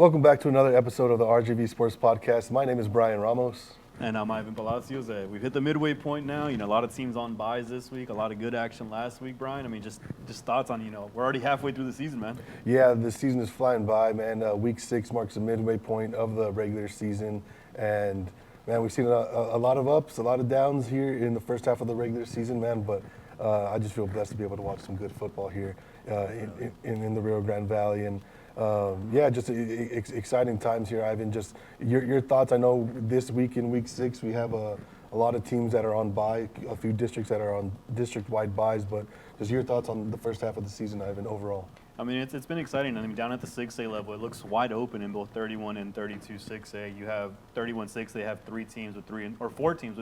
Welcome back to another episode of the RGV Sports Podcast. My name is Bryan Ramos. And I'm Ivan Palacios. We've hit the midway point now. A lot of teams on byes this week. A lot of good action last week, Brian. Just thoughts on, we're already halfway through the season, man. Yeah, the season is flying by, man. Week 6 marks the midway point of the regular season. And, man, we've seen a lot of ups, a lot of downs here in the first half of the regular season, man. But I just feel blessed to be able to watch some good football here in the Rio Grande Valley. And just exciting times here, Ivan. Just your thoughts. I know this week in week 6 we have a lot of teams that are on bye, a few districts that are on district-wide byes, but just your thoughts on the first half of the season, Ivan, overall. It's been exciting. Down at the 6A level, it looks wide open in both 31 and 32 6A. You have 31 6A have 4 teams with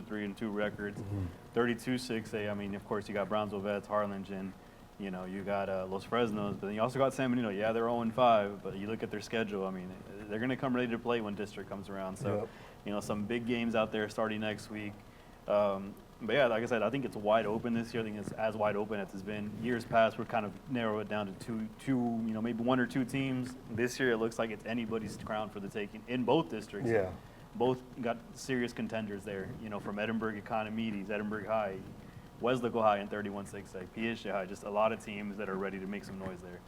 3-2 records. Mm-hmm. 32 6A, of course, you got Brownsville Vets, Harlingen. You got Los Fresnos, but then you also got San Benito. Yeah, they're 0-5, but you look at their schedule. They're going to come ready to play when district comes around. So, some big games out there starting next week. But yeah, like I said, I think it's wide open this year. I think it's as wide open as it's been years past. We're kind of narrow it down to two, maybe 1 or 2 teams. This year, it looks like it's anybody's crown for the taking in both districts. Yeah, both got serious contenders there. From Edinburgh Economides, Edinburgh High, Wesleco High and 31-6A, PHA High, just a lot of teams that are ready to make some noise there.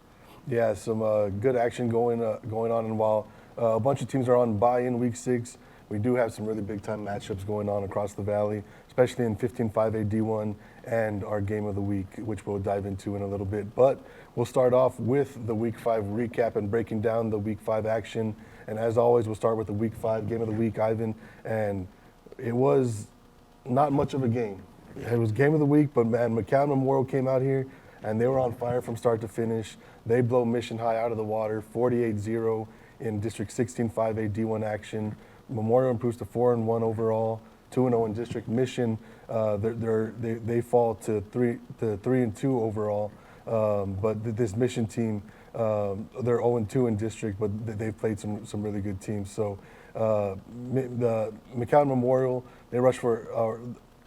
Yeah, some good action going on, and while a bunch of teams are on bye in week 6, we do have some really big time matchups going on across the valley, especially in 15-5A D1 and our game of the week, which we'll dive into in a little bit. But we'll start off with the week 5 recap and breaking down the week 5 action. And as always, we'll start with the week 5 game of the week, Ivan. And it was not much of a game. It was game of the week, but man, McCown Memorial came out here and they were on fire from start to finish. They blow Mission High out of the water, 48-0 in District 16-5A D1 action. Memorial improves to 4-1 overall, 2-0 in District. Mission, they fall to 3-2 overall. But this Mission team, they're 0-2 in District, but they've played some really good teams. So the McCown Memorial,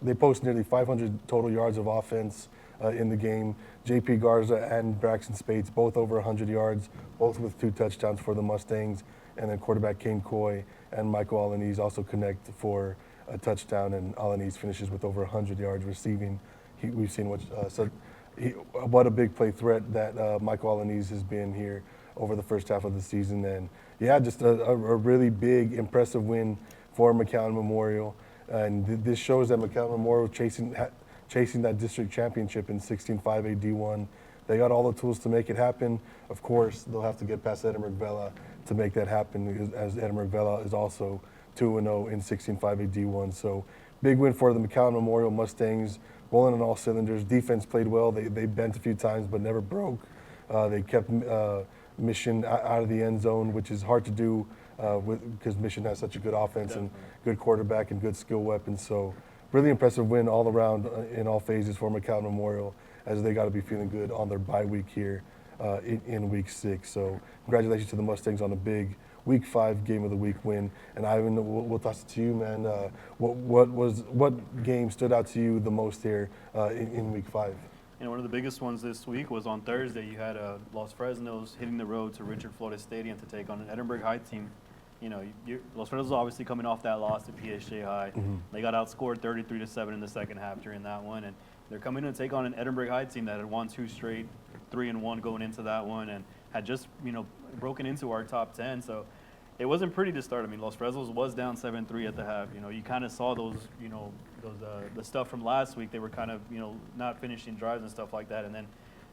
they post nearly 500 total yards of offense in the game. J.P. Garza and Braxton Spates, both over 100 yards, both with 2 touchdowns for the Mustangs. And then quarterback Kane Coy and Michael Alaniz also connect for a touchdown, and Alaniz finishes with over 100 yards receiving. We've seen what a big play threat that Michael Alaniz has been here over the first half of the season. And yeah, just a really big, impressive win for McCown Memorial. And this shows that McCown Memorial chasing that district championship in 16-5A D1. They got all the tools to make it happen. Of course, they'll have to get past Edinburgh Vela to make that happen, as Edinburgh Vela is also 2-0 in 16-5A D1. So big win for the McCown Memorial Mustangs, rolling on all cylinders. Defense played well. They bent a few times but never broke. They kept Mission out of the end zone, which is hard to do because Mission has such a good offense and good quarterback and good skill weapons. So really impressive win all around in all phases for McCown Memorial, as they got to be feeling good on their bye week here in week 6. So congratulations to the Mustangs on a big week 5 game of the week win. And Ivan, we'll toss it to you, man. What game stood out to you the most here in week 5? One of the biggest ones this week was on Thursday. You had Los Fresnos hitting the road to Richard Flores Stadium to take on an Edinburgh High team. Los Fresnos obviously coming off that loss to PHA High. Mm-hmm. They got outscored 33-7 in the second half during that one, and they're coming in to take on an Edinburgh High team that had won 2 straight, 3-1 going into that one, and had just broken into our top 10. So it wasn't pretty to start. Los Fresnos was down 7-3 at the half. You kind of saw those the stuff from last week. They were kind of not finishing drives and stuff like that, and then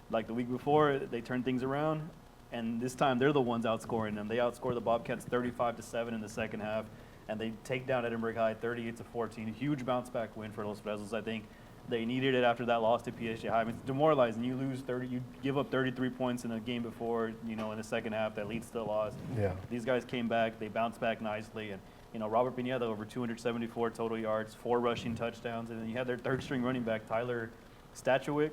like the week before they turned things around. And this time, they're the ones outscoring them. They outscore the Bobcats 35-7 in the second half, and they take down Edinburgh High 38-14. A huge bounce-back win for Los Fresnos. I think they needed it after that loss to PHA High. It's demoralizing. You lose 30. You give up 33 points in a game before, in the second half that leads to the loss. Yeah. These guys came back. They bounced back nicely, and Robert Pineda over 274 total yards, 4 rushing touchdowns, and then you had their third-string running back Tyler Stachwick.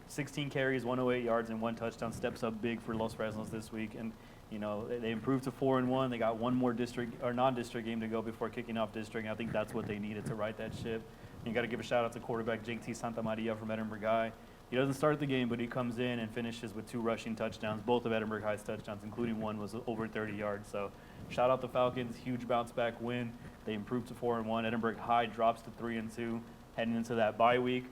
16 carries, 108 yards, and 1 touchdown. Steps up big for Los Fresnos this week. And, they improved to 4-1. They got one more district or non-district game to go before kicking off district. And I think that's what they needed to right that ship. And you got to give a shout-out to quarterback Jake T. Santamaria from Edinburgh High. He doesn't start the game, but he comes in and finishes with 2 rushing touchdowns, both of Edinburgh High's touchdowns, including one was over 30 yards. So shout out the Falcons, huge bounce back win. They improved to 4-1. Edinburgh High drops to 3-2, heading into that bye week.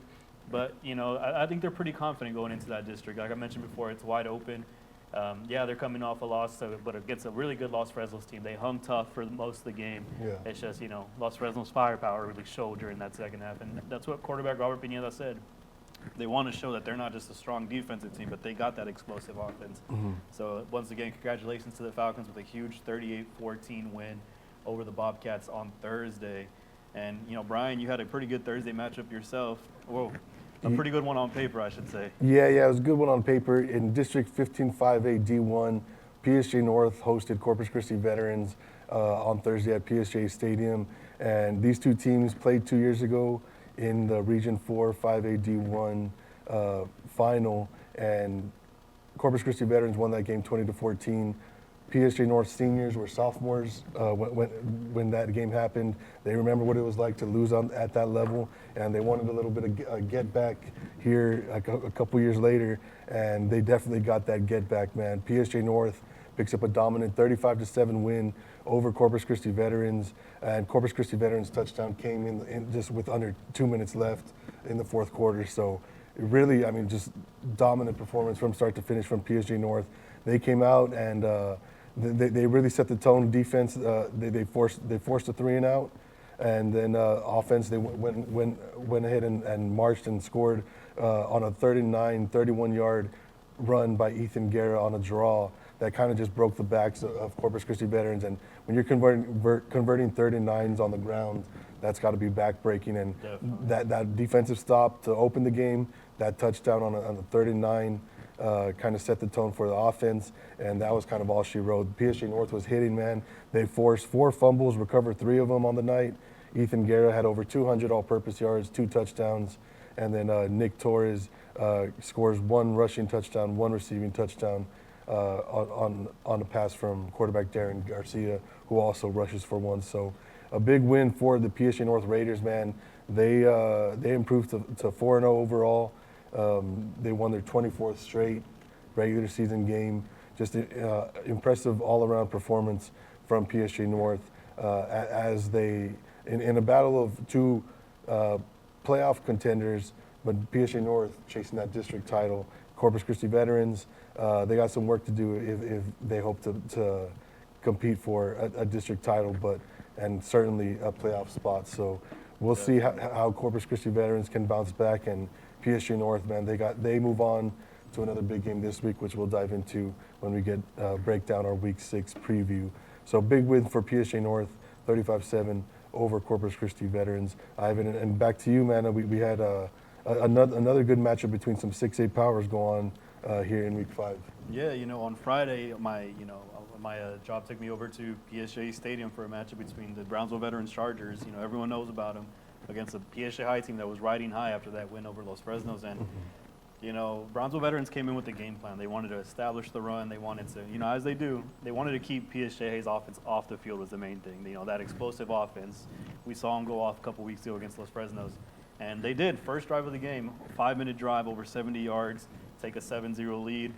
But, I think they're pretty confident going into that district. Like I mentioned before, it's wide open. Yeah, they're coming off a loss, but against a really good Los Fresnos team. They hung tough for most of the game. Yeah. It's just, Los Fresnos' firepower really showed during that second half. And that's what quarterback Robert Pineda said. They want to show that they're not just a strong defensive team, but they got that explosive offense. So once again, congratulations to the Falcons with a huge 38-14 win over the Bobcats on Thursday. And, Bryan, you had a pretty good Thursday matchup yourself. Whoa. A pretty good one on paper, I should say. Yeah, it was a good one on paper. In District 15-5A D1, PSG North hosted Corpus Christi Veterans on Thursday at PSG Stadium. And these two teams played 2 years ago in the Region 4 5A D1 final. And Corpus Christi Veterans won that game 20-14. PSG North seniors were sophomores when that game happened. They remember what it was like to lose at that level, and they wanted a little bit of get back here a couple years later, and they definitely got that get back, man. PSG North picks up a dominant 35-7 win over Corpus Christi Veterans, and Corpus Christi Veterans touchdown came in just with under 2 minutes left in the fourth quarter. So really, just dominant performance from start to finish from PSG North. They came out and they really set the tone. Defense, they forced a 3-and-out, and then offense, they went ahead and marched and scored on a 31-yard run by Ethan Guerra on a draw that kind of just broke the backs of Corpus Christi Veterans. And when you're converting 39s on the ground, that's got to be backbreaking. And that defensive stop to open the game, that touchdown on a 39. Kind of set the tone for the offense, and that was kind of all she wrote. PSG North was hitting, man. They forced 4 fumbles, recovered 3 of them on the night. Ethan Guerra had over 200 all-purpose yards, 2 touchdowns, and then Nick Torres scores 1 rushing touchdown, 1 receiving touchdown on a pass from quarterback Darren Garcia, who also rushes for 1. So a big win for the PSG North Raiders, man. They improved to 4-0 overall. They won their 24th straight regular season game. Just impressive all-around performance from PSG North as they, in a battle of 2 playoff contenders, but PSG North chasing that district title. Corpus Christi Veterans, they got some work to do if they hope to compete for a district title, and certainly a playoff spot. So we'll see how Corpus Christi Veterans can bounce back, and PSG North, man, they move on to another big game this week, which we'll dive into when we break down our Week 6 preview. So big win for PSG North, 35-7 over Corpus Christi Veterans. Ivan, and back to you, man. We had another good matchup between some 6A powers go on here in Week 5. Yeah, on Friday, my job took me over to PSG Stadium for a matchup between the Brownsville Veterans Chargers. Everyone knows about them, against a PSG High team that was riding high after that win over Los Fresnos. And, Brownsville Veterans came in with a game plan. They wanted to establish the run. They wanted to, as they do, they wanted to keep PSJ's offense off the field was the main thing. That explosive offense. We saw them go off a couple weeks ago against Los Fresnos. And they did. First drive of the game, 5-minute drive, over 70 yards, take a 7-0 lead.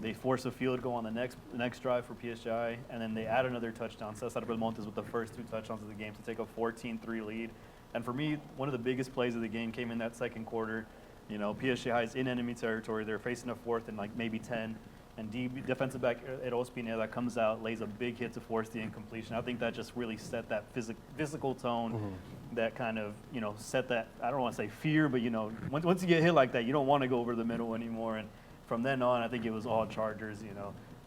They force a field goal on the next drive for PSGI, and then they add another touchdown. Cesar Belmontes with the first 2 touchdowns of the game to take a 14-3 lead. And for me, one of the biggest plays of the game came in that second quarter. PSG is in enemy territory. They're facing a 4th and maybe 10. And defensive back Eros Pineda comes out, lays a big hit to force the incompletion. I think that just really set that physical tone that kind of, set that, I don't want to say fear, but, once you get hit like that, you don't want to go over the middle anymore. And from then on, I think it was all Chargers.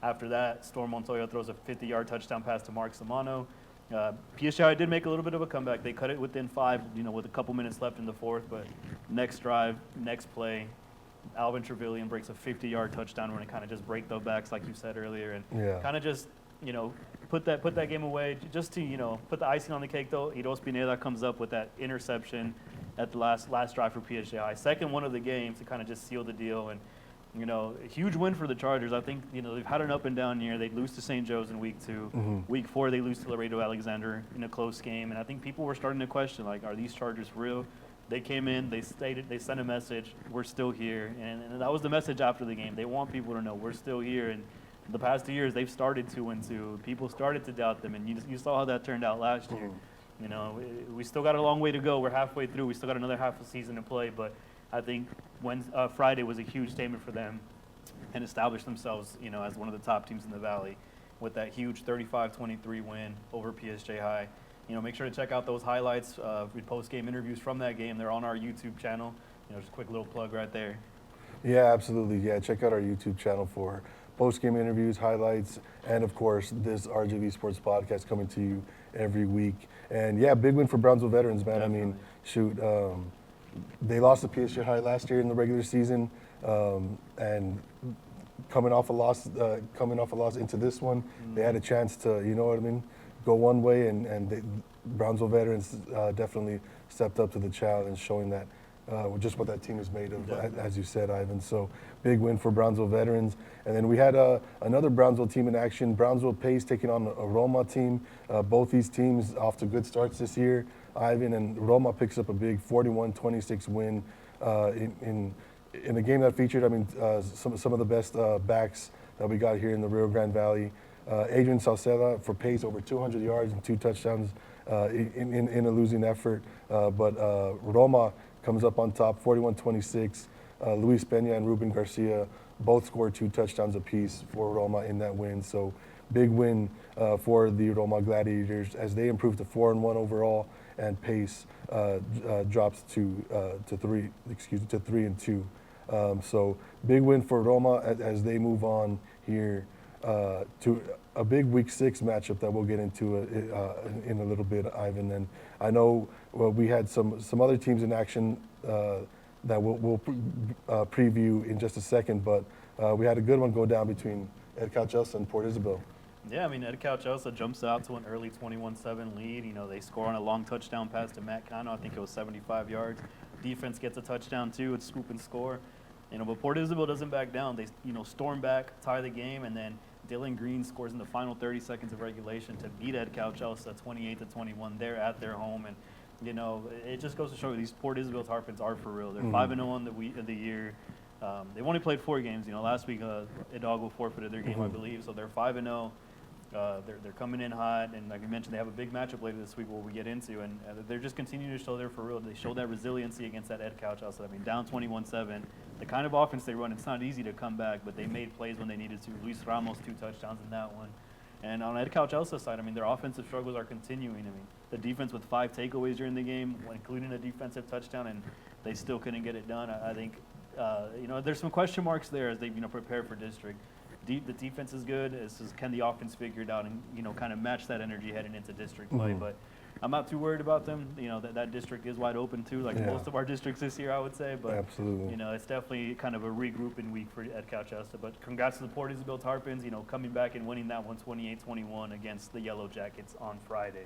After that, Storm Montoya throws a 50-yard touchdown pass to Mark Samano. PSG did make a little bit of a comeback. They cut it within 5, with a couple minutes left in the 4th. But next drive, next play, Alvin Trevelyan breaks a 50-yard touchdown run and kind of just break the backs, like you said earlier, and kind of just, put that game away. Just to, put the icing on the cake, though, Eros Pineda comes up with that interception at the last drive for PSG. Second one of the game to kind of just seal the deal. And a huge win for the Chargers. I think, they've had an up and down year. They lose to St. Joe's in Week 2. Week 4, they lose to Laredo Alexander in a close game. And I think people were starting to question, are these Chargers real? they came in, they stated, they sent a message, we're still here. And that was the message after the game. They want people to know we're still here. And the past 2 years, they've started 2-2. People started to doubt them, and you saw how that turned out last year. You know, we still got a long way to go. We're halfway through. We still got another half a season to play. But I think Friday was a huge statement for them and established themselves, you know, as one of the top teams in the Valley with that huge 35-23 win over PSJ High. You know, make sure to check out those highlights. We post-game interviews from that game. They're on our YouTube channel. You know, just a quick little plug right there. Yeah, absolutely. Yeah, check out our YouTube channel for post-game interviews, highlights, and of course, this RJV Sports podcast coming to you every week. And yeah, big win for Brownsville Veterans, man. Definitely. I mean, shoot, they lost to PSG High last year in the regular season, and coming off a loss into this one, they had a chance to, you know what I mean, go one way, and Brownsville Veterans definitely stepped up to the challenge, showing that just what that team is made of, as you said, Ivan. So big win for Brownsville Veterans. And then we had another Brownsville team in action, Brownsville Pace taking on a Roma team. Both these teams off to good starts this year, Ivan, and Roma picks up a big 41-26 win in a game that featured, I mean, some of the best backs that we got here in the Rio Grande Valley. Adrian Salceda for Pace, over 200 yards and 2 touchdowns in a losing effort. But Roma comes up on top, 41-26. Luis Peña and Ruben Garcia both scored 2 touchdowns apiece for Roma in that win. So big win for the Roma Gladiators as they improve to 4-1 overall, and Pace drops to 3-2. So big win for Roma as they move on here to a big Week 6 matchup that we'll get into in a little bit, Ivan. And I know we had some other teams in action that we'll preview in just a second, but we had a good one go down between Ed Cauchelsa and Port Isabel. Yeah, I mean, Ed Cauchelsa jumps out to an early 21-7 lead. You know, they score on a long touchdown pass to Matt Cano. I think it was 75 yards. Defense gets a touchdown, too. It's swoop and score. You know, but Port Isabel doesn't back down. They, you know, storm back, tie the game, and then Dylan Green scores in the final 30 seconds of regulation to beat Ed Cauchelsa 28-21. They're at their home, and you know, it just goes to show you these Port Isabel Tarpons are for real. They're 5-0 on the year. They've only played 4 games. You know, last week Hidalgo forfeited their game, I believe. So they're 5-0. They're coming in hot, and like you mentioned, they have a big matchup later this week, what we get into, and they're just continuing to show they're for real. They show that resiliency against that Ed Cauchelsa. I mean, down 21-7. The kind of offense they run, it's not easy to come back, but they made plays when they needed to. Luis Ramos 2 touchdowns in that one. And on Ed Cauchelsa's side, I mean, their offensive struggles are continuing. I mean, the defense with 5 takeaways during the game, including a defensive touchdown, and they still couldn't get it done. I think, you know, there's some question marks there as they, you know, prepare for district. The defense is good. Can the offense figure it out and, you know, kind of match that energy heading into district play? But I'm not too worried about them. You know, that district is wide open too, like most of our districts this year, I would say. But absolutely, you know, it's definitely kind of a regrouping week for Ed Cauchelsa. But congrats to the Port Isabel Tarpons, you know, coming back and winning that one 28-21 against the Yellow Jackets on Friday.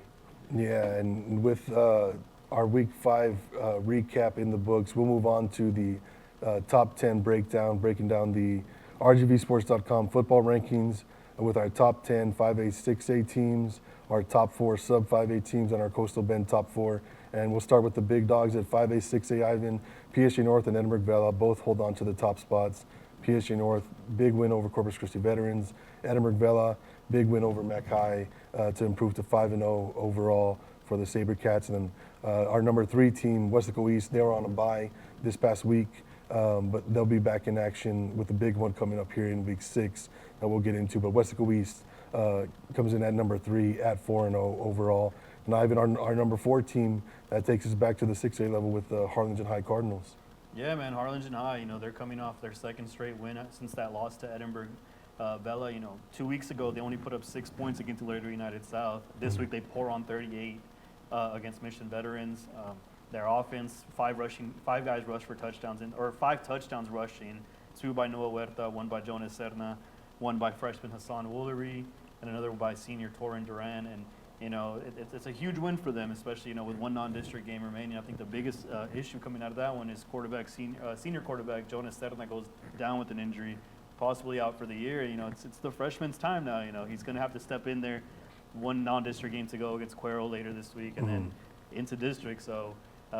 Yeah, and with our Week 5 recap in the books, we'll move on to the top 10 breakdown, breaking down the RGVsports.com football rankings with our top 10 5A, 6A teams, our top 4 sub 5A teams, and our Coastal Bend top 4. And we'll start with the big dogs at 5A, 6A, Ivan. PSG North and Edinburgh Vela both hold on to the top spots. PSG North, big win over Corpus Christi Veterans. Edinburgh Vela, big win over Mac High to improve to 5-0 overall for the SaberCats. And then our number 3 team, Westaco East, they were on a bye this past week. But they'll be back in action with the big one coming up here in Week 6 that we'll get into. But Westaco East comes in at number 3 at 4-0 overall. And Ivan, our number 4 team, that takes us back to the 6A level with the Harlingen High Cardinals. Yeah, man, Harlingen High, you know, they're coming off their 2nd straight win since that loss to Edinburgh Vela. You know, 2 weeks ago, they only put up 6 points against Laredo United South. This week, they pour on 38 against Mission Veterans. Their offense, 5 guys rushed for touchdowns, or 5 touchdowns rushing, 2 by Noah Huerta, 1 by Jonas Serna, 1 by freshman Hassan Woolery, and another by senior Torin Duran. And, you know, it's a huge win for them, especially, you know, with 1 non-district game remaining. I think the biggest issue coming out of that one is senior quarterback Jonas Serna goes down with an injury, possibly out for the year. You know, it's the freshman's time now. You know, he's going to have to step in there. 1 non-district game to go against Cuero later this week, and then into district. So,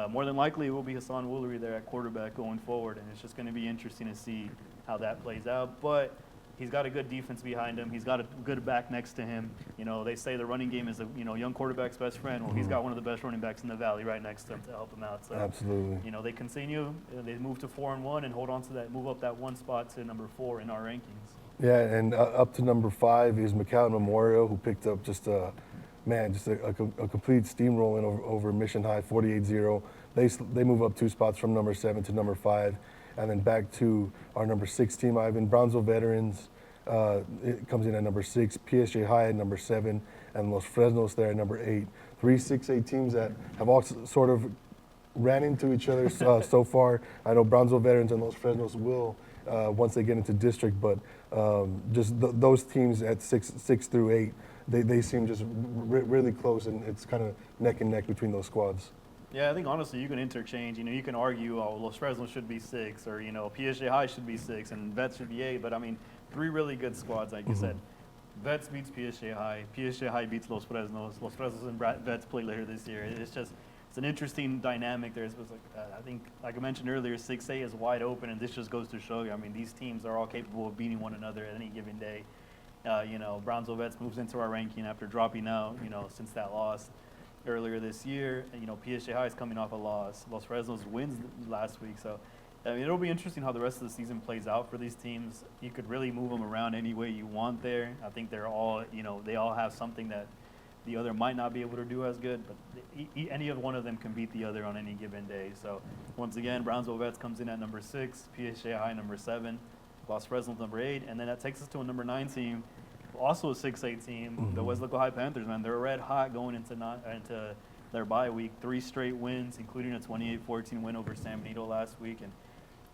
more than likely it will be Hassan Woolery there at quarterback going forward, and it's just going to be interesting to see how that plays out. But he's got a good defense behind him. He's got a good back next to him. You know, they say the running game is a young quarterback's best friend. Well, he's got one of the best running backs in the valley right next to him to help him out. So, absolutely. You know, they continue. They move to 4-1 and hold on to that. Move up that one spot to number 4 in our rankings. Yeah, and up to number 5 is McAllen Memorial, who picked up just a complete steamrolling over Mission High, 48-0. They move up 2 spots from number 7 to number 5. And then back to our number 6 team, Ivan. Brownsville Veterans, it comes in at number 6. PSG High at number 7. And Los Fresnos there at number 8. 3 6A teams that have all sort of ran into each other so far. I know Brownsville Veterans and Los Fresnos will once they get into district, but those teams at 6 through 8, they seem just really close, and it's kind of neck and neck between those squads. Yeah, I think honestly you can interchange. You can argue, oh, Los Fresnos should be 6, or PSG High should be 6, and Vets should be 8. But I mean, 3 really good squads, like you said. Vets beats PSG High. PSG High beats Los Fresnos. Los Fresnos and Vets play later this year. It's an interesting dynamic there. I think, like I mentioned earlier, 6A is wide open, and this just goes to show you. I mean, these teams are all capable of beating one another at any given day. Brownsville Vets moves into our ranking after dropping out, since that loss earlier this year. And, PSG High is coming off a loss. Los Fresnos wins last week. So, I mean, it'll be interesting how the rest of the season plays out for these teams. You could really move them around any way you want there. I think they're all, they all have something that the other might not be able to do as good, but any of one of them can beat the other on any given day. So, once again, Brownsville Vets comes in at number 6, PSG High number 7, Los Fresnos number 8, and then that takes us to a number 9 team, also a 6A team, the West Local High Panthers, man. They're red hot going into their bye week, 3 straight wins, including a 28-14 win over San Benito last week. And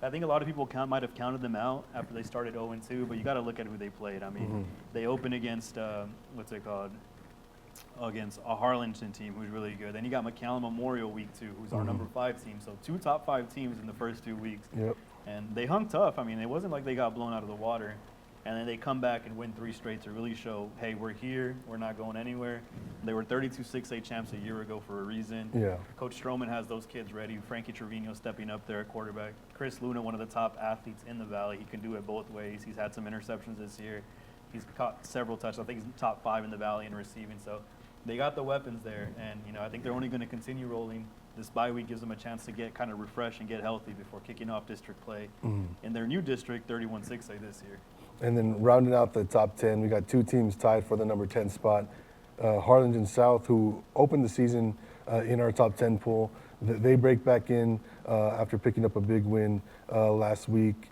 I think a lot of people might have counted them out after they started 0-2, but you got to look at who they played. I mean, they opened against, against a Harlingen team who's really good. Then you got McAllen Memorial week 2, who's our number 5 team. So 2 top 5 teams in the first 2 weeks. Yep. And they hung tough. I mean, it wasn't like they got blown out of the water. And then they come back and win 3 straight to really show, hey, we're here. We're not going anywhere. They were 32 6A champs a year ago for a reason. Yeah. Coach Stroman has those kids ready. Frankie Trevino stepping up there at quarterback. Chris Luna, one of the top athletes in the Valley. He can do it both ways. He's had some interceptions this year. He's caught several touchdowns. I think he's top 5 in the Valley in receiving. So they got the weapons there. And, I think they're only going to continue rolling. This bye week gives them a chance to get kind of refreshed and get healthy before kicking off district play in their new district, 31 6A this year. And then rounding out the top 10, we got 2 teams tied for the number 10 spot. Harlingen South, who opened the season in our top 10 pool. They break back in after picking up a big win last week.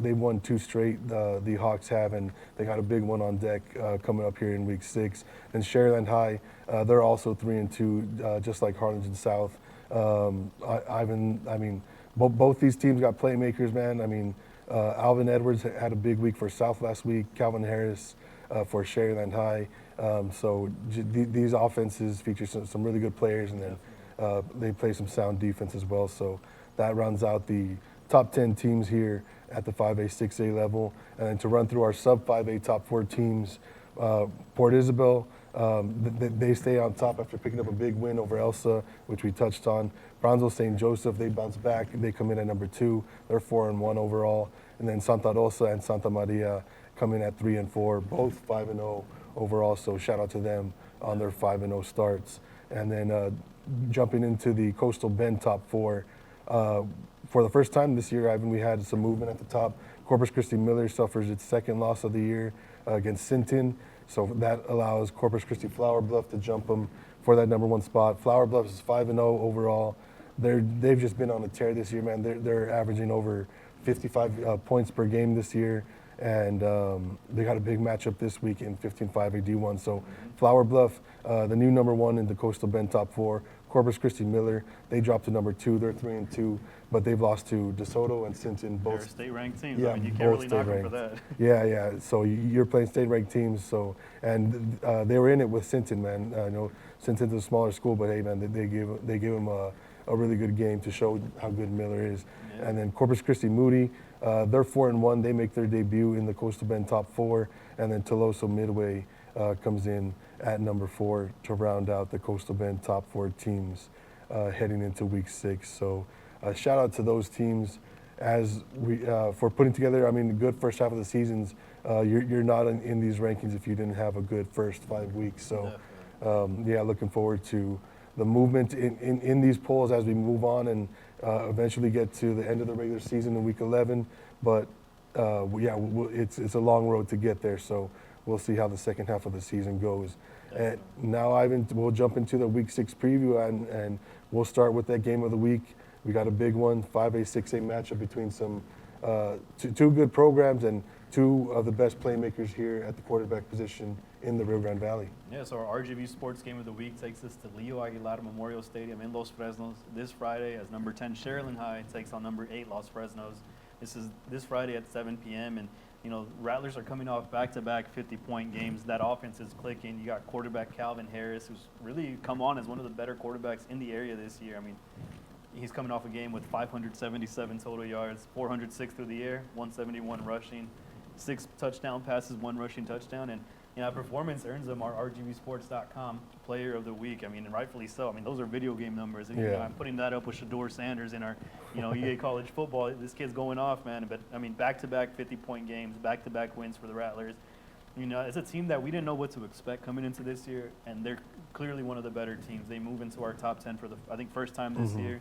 They won 2 straight, the Hawks have, and they got a big one on deck coming up here in week 6. And Sharyland High, they're also 3-2, just like Harlingen South. Both these teams got playmakers, man. I mean, Alvin Edwards had a big week for South last week. Calvin Harris for Sharyland High. So these offenses feature some really good players, and then they play some sound defense as well. So that rounds out the top 10 teams here at the 5A, 6A level. And then to run through our sub-5A top 4 teams, Port Isabel, they stay on top after picking up a big win over Elsa, which we touched on. Brownsville St. Joseph, they bounce back. They come in at number 2. They're 4-1 overall. And then Santa Rosa and Santa Maria come in at 3-4, both 5-0 overall. So shout out to them on their 5-0 starts. And then jumping into the Coastal Bend top 4, for the first time this year, Ivan, we had some movement at the top. Corpus Christi Miller suffers its 2nd loss of the year against Sinton. So that allows Corpus Christi Flower Bluff to jump them for that number 1 spot. Flower Bluff is 5-0 overall. They've just been on a tear this year, man. They're averaging over 55 points per game this year, and they got a big matchup this week in 15-5 AD1. So Flower Bluff, the new number 1 in the Coastal Bend top 4. Corpus Christi Miller, they dropped to number 2. They're 3-2, but they've lost to DeSoto and Sinton. Both They're state-ranked teams. Yeah, I mean, you can't really knock them for ranked. that. Yeah. So you're playing state-ranked teams. So they were in it with Sinton, man. I know Sinton's a smaller school, but hey, man, they gave them a really good game to show how good Miller is. Yeah. And then Corpus Christi Moody, they're 4-1. They make their debut in the Coastal Bend top 4, and then Toloso Midway comes in at number 4 to round out the Coastal Bend top 4 teams. heading into week 6. So shout out to those teams as we for putting together. I mean, the good first half of the seasons. You're not in these rankings if you didn't have a good first 5 weeks. So yeah, looking forward to the movement in these polls as we move on and eventually get to the end of the regular season in week 11. But yeah, it's a long road to get there. So we'll see how the second half of the season goes. And now, Ivan, we'll jump into the week 6 preview, and we'll start with that game of the week. We got a big one, 5A, 6A matchup between some two good programs and two of the best playmakers here at the quarterback position in the Rio Grande Valley. Yeah, so our RGV Sports Game of the Week takes us to Leo Aguilar Memorial Stadium in Los Fresnos this Friday as number 10 Sherilyn High takes on number 8 Los Fresnos. This is this Friday at 7 p.m. and you know, Rattlers are coming off back-to-back 50-point games. That offense is clicking. You got quarterback Calvin Harris, who's really come on as one of the better quarterbacks in the area this year. I mean, he's coming off a game with 577 total yards, 406 through the air, 171 rushing, 6 touchdown passes, 1 rushing touchdown. And, you know, that performance earns him our RGVsports.com Player of the Week. I mean, and rightfully so. I mean, those are video game numbers. And, you know, I'm putting that up with Shador Sanders in our, you know, EA college football. This kid's going off, man. But, I mean, back-to-back 50-point games, back-to-back wins for the Rattlers. You know, it's a team that we didn't know what to expect coming into this year, and they're clearly one of the better teams. They move into our top 10 for the, I think, first time this year.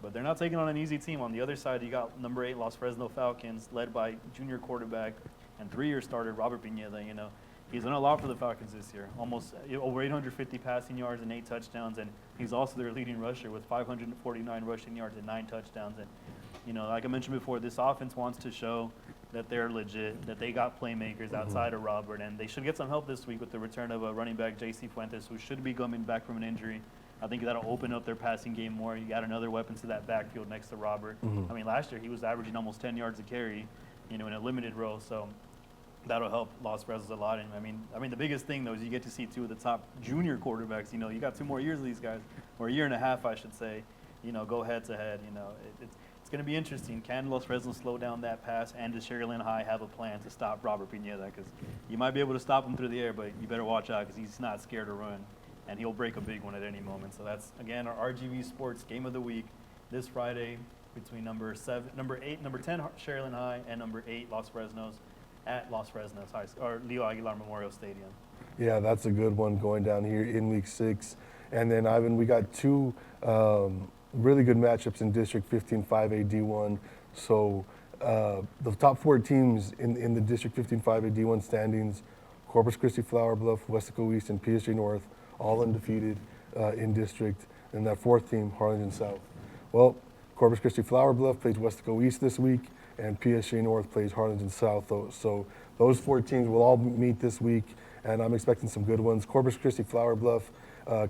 But they're not taking on an easy team. On the other side, you got number 8 Los Fresno Falcons, led by junior quarterback and 3-year starter Robert Pineda. You know, he's done a lot for the Falcons this year. Almost over 850 passing yards and 8 touchdowns, and he's also their leading rusher with 549 rushing yards and 9 touchdowns. And you know, like I mentioned before, this offense wants to show that they're legit, that they got playmakers outside of Robert, and they should get some help this week with the return of a running back, J.C. Fuentes, who should be coming back from an injury. I think that'll open up their passing game more. You got another weapon to that backfield next to Robert. I mean, last year he was averaging almost 10 yards a carry, you know, in a limited role. So that'll help Los Fresnos a lot. And I mean, the biggest thing though is you get to see 2 of the top junior quarterbacks. You know, you got 2 more years of these guys, or a year and a half, I should say. You know, go head to head. You know, it's going to be interesting. Can Los Fresnos slow down that pass, and does Sherilyn High have a plan to stop Robert Pineda? Because you might be able to stop him through the air, but you better watch out because he's not scared to run. And he'll break a big one at any moment. So that's, again, our RGV Sports Game of the Week this Friday between number 10 Sherilyn High and number 8 Los Fresnos at Los Fresnos High School, or Leo Aguilar Memorial Stadium. Yeah, that's a good one going down here in week 6. And then, Ivan, we got 2 really good matchups in District 15 5A D1. So the top 4 teams in the District 15 5A D1 standings, Corpus Christi, Flower Bluff, Westaco East, and PSG North, all undefeated in district, and that 4th team, Harlingen South. Well, Corpus Christi Flower Bluff plays Westaco East this week, and PSG North plays Harlingen South. So those 4 teams will all meet this week, and I'm expecting some good ones. Corpus Christi Flower Bluff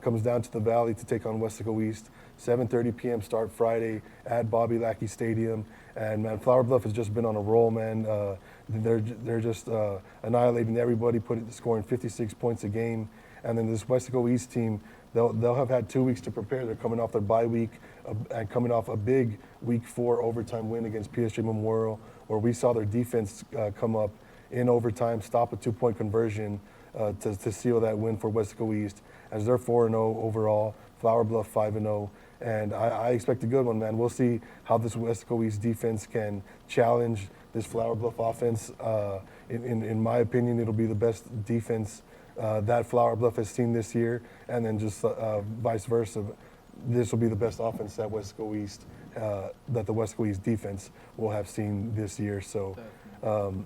comes down to the Valley to take on Westaco East. 7:30 p.m. start Friday at Bobby Lackey Stadium. And man, Flower Bluff has just been on a roll, man. They're just annihilating everybody, scoring 56 points a game. And then this Westaco East team, they'll have had 2 weeks to prepare. They're coming off their bye week and coming off a big week 4 overtime win against PSG Memorial, where we saw their defense come up in overtime, stop a 2-point conversion to seal that win for Westaco East, as they're 4-0 overall, Flower Bluff 5-0. And I expect a good one, man. We'll see how this Westaco East defense can challenge this Flower Bluff offense. In my opinion, it'll be the best defense that Flower Bluff has seen this year, and then just vice versa. This will be the best offense that Westaco East, that the Westaco East defense will have seen this year. So,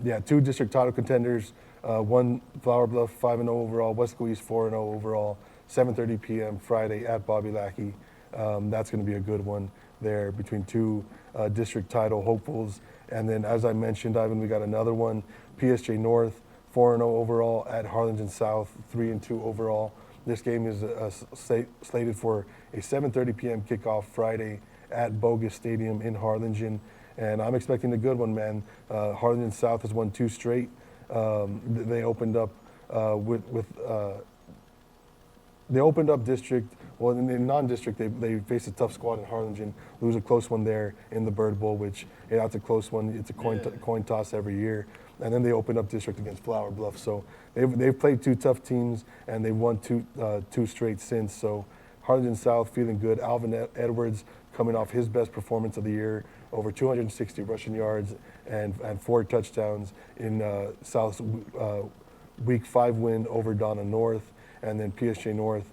yeah, 2 district title contenders, 1 Flower Bluff 5-0 overall, Westaco East 4-0 overall. 7:30 p.m. Friday at Bobby Lackey. That's going to be a good one there between 2 district title hopefuls. And then, as I mentioned, Ivan, we got another one, PSG North 4-0 overall at Harlingen South, 3-2 overall. This game is slated for a 7:30 p.m. kickoff Friday at Bogus Stadium in Harlingen, and I'm expecting a good one, man. Harlingen South has won 2 straight. They opened up They opened up district. Well, in non-district, they faced a tough squad in Harlingen, lose a close one there in the Bird Bowl, which, yeah, that's a close one. It's a coin toss every year. And then they opened up district against Flower Bluff. So they've played 2 tough teams, and they've won two straight since. So Harlingen South feeling good. Alvin Edwards coming off his best performance of the year, over 260 rushing yards and 4 touchdowns in South's Week 5 win over Donna North. And then PSG North,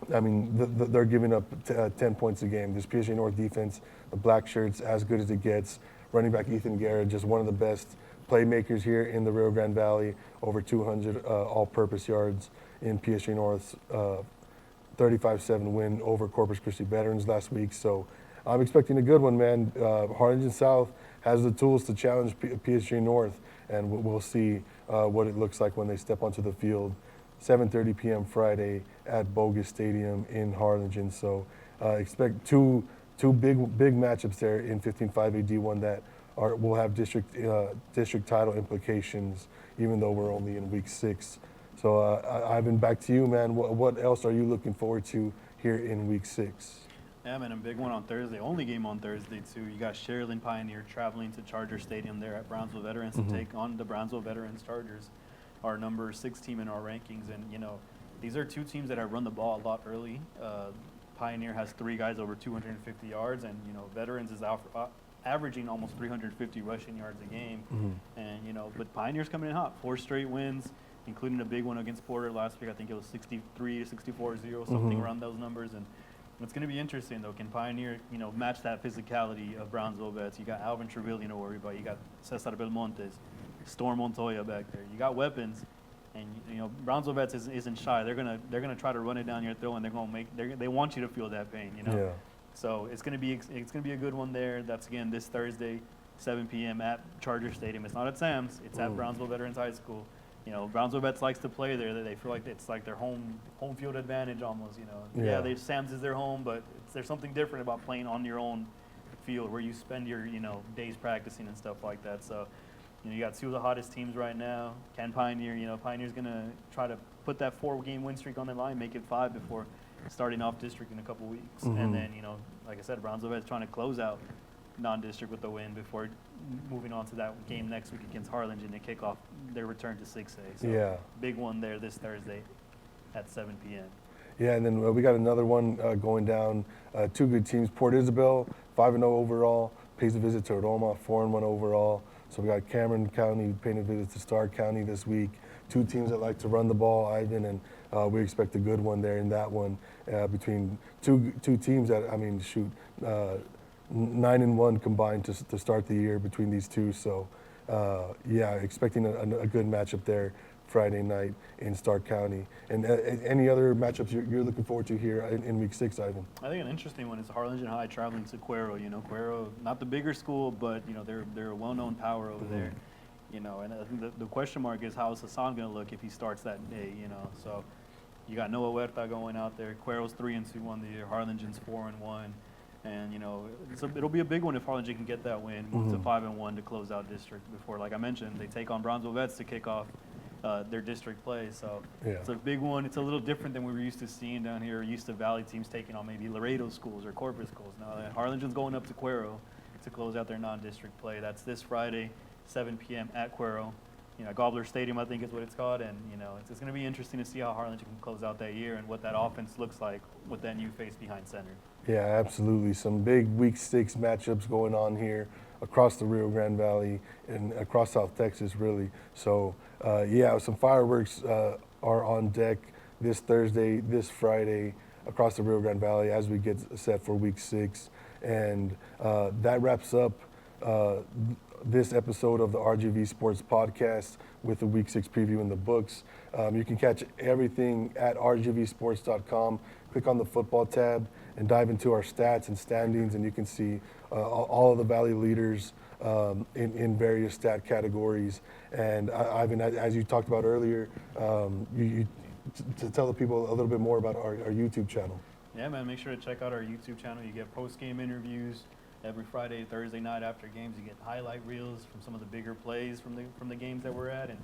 they're giving up 10 points a game. This PSG North defense, the black shirts, as good as it gets. Running back Ethan Garrett, just one of the best playmakers here in the Rio Grande Valley, over 200 all-purpose yards in PSG North's 35-7 win over Corpus Christi Veterans last week. So I'm expecting a good one, man. Harlingen South has the tools to challenge PSG North, and we'll see what it looks like when they step onto the field. 7:30 p.m. Friday at Bogus Stadium in Harlingen. So expect two big matchups there in 15-5A D1 that will have district title implications, even though we're only in week 6. So Ivan, back to you, man. What else are you looking forward to here in week 6? Yeah, man, a big one on Thursday. Only game on Thursday, too. You got Sherilyn Pioneer traveling to Charger Stadium there at Brownsville Veterans to take on the Brownsville Veterans Chargers, our number 6 team in our rankings. And, these are 2 teams that have run the ball a lot early. Pioneer has 3 guys over 250 yards, and, Veterans is averaging almost 350 rushing yards a game. And, but Pioneer's coming in hot. 4 straight wins, including a big one against Porter last week. I think it was 63 to 64-0, something around those numbers. And it's going to be interesting, though. Can Pioneer, match that physicality of Brownsville Vets? You got Alvin Trevelyan to worry about. You got Cesar Belmontes, Storm Montoya back there. You got weapons, and Brownsville Vets isn't shy. They're gonna try to run it down your throat, and they want you to feel that pain. Yeah. So it's gonna be a good one there. That's again this Thursday, 7 p.m. at Charger Stadium. It's not at Sam's. It's at Brownsville Veterans High School. Brownsville Vets likes to play there. They feel like it's like their home field advantage almost. Sam's is their home, but there's something different about playing on your own field where you spend your days practicing and stuff like that. So you got 2 of the hottest teams right now. Can Pioneer? Pioneer's gonna try to put that 4-game win streak on the line, make it 5 before starting off district in a couple weeks. And then like I said, Brownsville Vets trying to close out non-district with the win before moving on to that game next week against Harlingen to kick off their return to 6A. So big one there this Thursday at 7 p.m. Yeah, and then we got another one going down. 2 good teams. Port Isabel, 5-0 overall, pays a visit to Roma, 4-1 overall. So we got Cameron County paying a visit to Starr County this week. 2 teams that like to run the ball, Ivan, and we expect a good one there in that one between two teams that, 9-1 combined to start the year between these 2. So, expecting a good matchup there Friday night in Stark County. And any other matchups you're looking forward to here in week 6, Ivan? I think an interesting one is Harlingen High traveling to Cuero. Cuero, not the bigger school, but they're a well-known power over there. And I think the question mark is how is Hassan going to look if he starts that day? So you got Noah Huerta going out there. Cuero's 3-2 on the year. Harlingen's 4-1. And it'll be a big one if Harlingen can get that win, move to 5-1 to close out district before, like I mentioned, they take on Brownsville Vets to kick off their district play. So it's a big one. It's a little different than we were used to seeing down here. Used to Valley teams taking on maybe Laredo schools or Corpus schools. Now Harlingen's going up to Cuero to close out their non-district play. That's this Friday, 7 p.m. at Cuero. Gobbler Stadium, I think is what it's called. And, it's going to be interesting to see how Harlingen can close out that year and what that offense looks like with that new face behind center. Yeah, absolutely. Some big week 6 matchups going on here across the Rio Grande Valley and across South Texas, really. So, some fireworks are on deck this Thursday, this Friday across the Rio Grande Valley as we get set for week 6. And that wraps up this episode of the RGV Sports Podcast with the Week 6 preview in the books. You can catch everything at rgvsports.com. Click on the football tab and dive into our stats and standings, and you can see all of the Valley leaders in various stat categories. And Ivan, as you talked about earlier, to tell the people a little bit more about our YouTube channel. Yeah, man, make sure to check out our YouTube channel. You get post-game interviews every Friday, Thursday night after games. You get highlight reels from some of the bigger plays from the games that we're at, and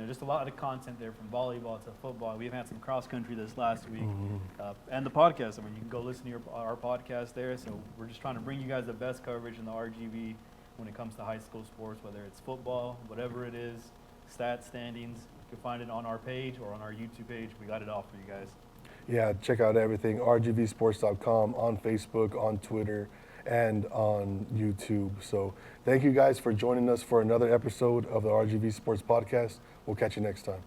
just a lot of content there from volleyball to football. We've had some cross country this last week, and the podcast. You can go listen to our podcast there. So we're just trying to bring you guys the best coverage in the RGV when it comes to high school sports, whether it's football, whatever it is, stats, standings. You can find it on our page or on our YouTube page. We got it all for you guys. Yeah, check out everything, rgvsports.com, on Facebook, on Twitter, and on YouTube. So thank you guys for joining us for another episode of the RGV Sports Podcast. We'll catch you next time.